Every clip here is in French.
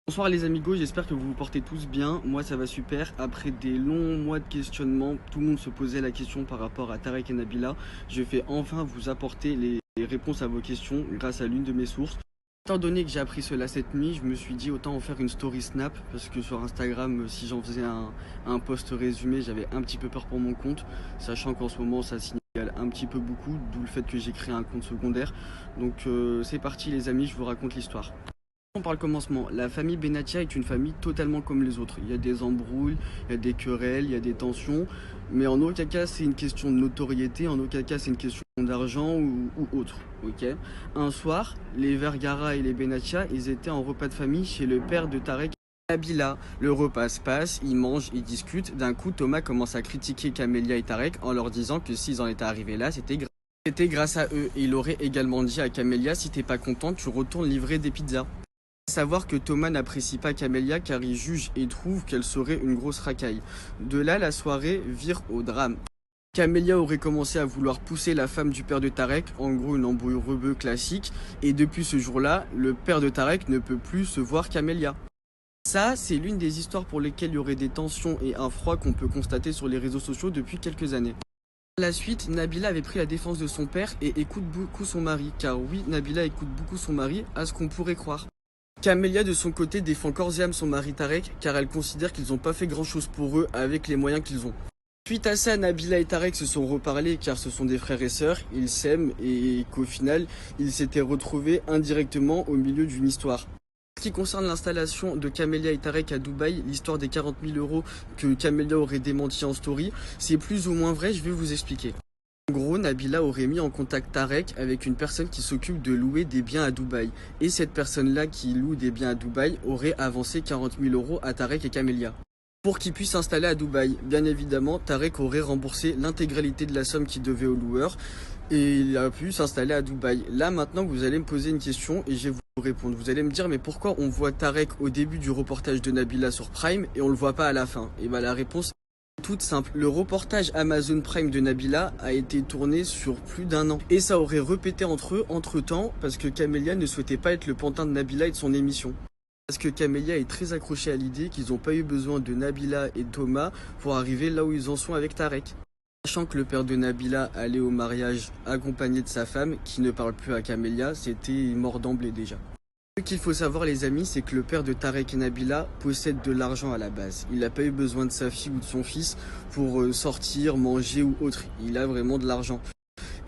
Bonsoir les amigos, j'espère que vous vous portez tous bien. Moi ça va super. Après des longs mois de questionnement, tout le monde se posait la question par rapport à Tarek et Nabila. Je vais enfin vous apporter les réponses à vos questions grâce à l'une de mes sources. Étant donné que j'ai appris cela cette nuit, je me suis dit autant en faire une story snap parce que sur Instagram, si j'en faisais un post résumé, j'avais un petit peu peur pour mon compte, sachant qu'en ce moment ça signale un petit peu beaucoup, d'où le fait que j'ai créé un compte secondaire. Donc c'est parti les amis, je vous raconte l'histoire. Par le commencement, la famille Benatia est une famille totalement comme les autres. Il y a des embrouilles, il y a des querelles, il y a des tensions, mais en aucun cas c'est une question de notoriété, en aucun cas c'est une question d'argent ou autre. Ok. Un soir, les Vergara et les Benatia, ils étaient en repas de famille chez le père de Tarek. Nabila. Le repas se passe, ils mangent, ils discutent. D'un coup, Thomas commence à critiquer Camélia et Tarek en leur disant que s'ils en étaient arrivés là, c'était grâce à eux. Et il aurait également dit à Camélia, si t'es pas content, tu retournes livrer des pizzas. Savoir que Thomas n'apprécie pas Camélia car il juge et trouve qu'elle serait une grosse racaille. De là, la soirée vire au drame. Camélia aurait commencé à vouloir pousser la femme du père de Tarek, en gros une embrouille rebeu classique, et depuis ce jour-là, le père de Tarek ne peut plus se voir Camélia. Ça, c'est l'une des histoires pour lesquelles il y aurait des tensions et un froid qu'on peut constater sur les réseaux sociaux depuis quelques années. Par la suite, Nabila avait pris la défense de son père et écoute beaucoup son mari, car oui, Nabila écoute beaucoup son mari, à ce qu'on pourrait croire. Camélia de son côté défend corps et âme son mari Tarek car elle considère qu'ils n'ont pas fait grand chose pour eux avec les moyens qu'ils ont. Suite à ça, Nabila et Tarek se sont reparlés car ce sont des frères et sœurs, ils s'aiment et qu'au final, ils s'étaient retrouvés indirectement au milieu d'une histoire. En ce qui concerne l'installation de Camélia et Tarek à Dubaï, l'histoire des 40 000 euros que Camélia aurait démenti en story, c'est plus ou moins vrai, je vais vous expliquer. En gros, Nabila aurait mis en contact Tarek avec une personne qui s'occupe de louer des biens à Dubaï. Et cette personne-là qui loue des biens à Dubaï aurait avancé 40 000 euros à Tarek et Camélia. Pour qu'ils puissent s'installer à Dubaï, bien évidemment, Tarek aurait remboursé l'intégralité de la somme qu'il devait au loueur et il a pu s'installer à Dubaï. Là, maintenant, vous allez me poser une question et je vais vous répondre. Vous allez me dire, mais pourquoi on voit Tarek au début du reportage de Nabila sur Prime et on le voit pas à la fin? Et bien, la réponse toute simple, le reportage Amazon Prime de Nabila a été tourné sur plus d'un an. Et ça aurait répété entre eux, entre temps, parce que Camélia ne souhaitait pas être le pantin de Nabila et de son émission. Parce que Camélia est très accrochée à l'idée qu'ils n'ont pas eu besoin de Nabila et Thomas pour arriver là où ils en sont avec Tarek. Sachant que le père de Nabila allait au mariage accompagné de sa femme, qui ne parle plus à Camélia, c'était mort d'emblée déjà. Ce qu'il faut savoir les amis, c'est que le père de Tarek et Nabila possède de l'argent à la base. Il n'a pas eu besoin de sa fille ou de son fils pour sortir, manger ou autre. Il a vraiment de l'argent.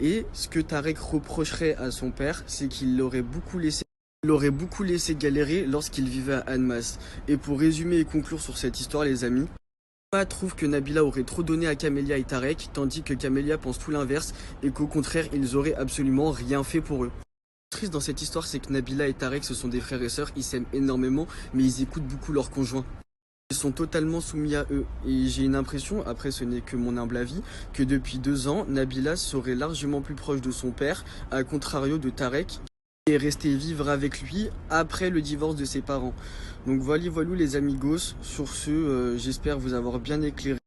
Et ce que Tarek reprocherait à son père, c'est qu'il l'aurait beaucoup laissé galérer lorsqu'il vivait à Annemasse. Et pour résumer et conclure sur cette histoire les amis, Thomas trouve que Nabila aurait trop donné à Camélia et Tarek, tandis que Camélia pense tout l'inverse et qu'au contraire ils auraient absolument rien fait pour eux. Ce qui est triste dans cette histoire, c'est que Nabila et Tarek, ce sont des frères et sœurs, ils s'aiment énormément, mais ils écoutent beaucoup leurs conjoints. Ils sont totalement soumis à eux. Et j'ai une impression, après ce n'est que mon humble avis, que depuis 2 ans, Nabila serait largement plus proche de son père, à contrario de Tarek, qui est resté vivre avec lui après le divorce de ses parents. Donc voilà les amigos, sur ce, j'espère vous avoir bien éclairé.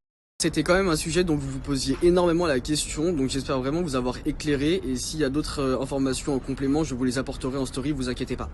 C'était quand même un sujet dont vous vous posiez énormément la question, donc j'espère vraiment vous avoir éclairé et s'il y a d'autres informations en complément, je vous les apporterai en story, vous inquiétez pas.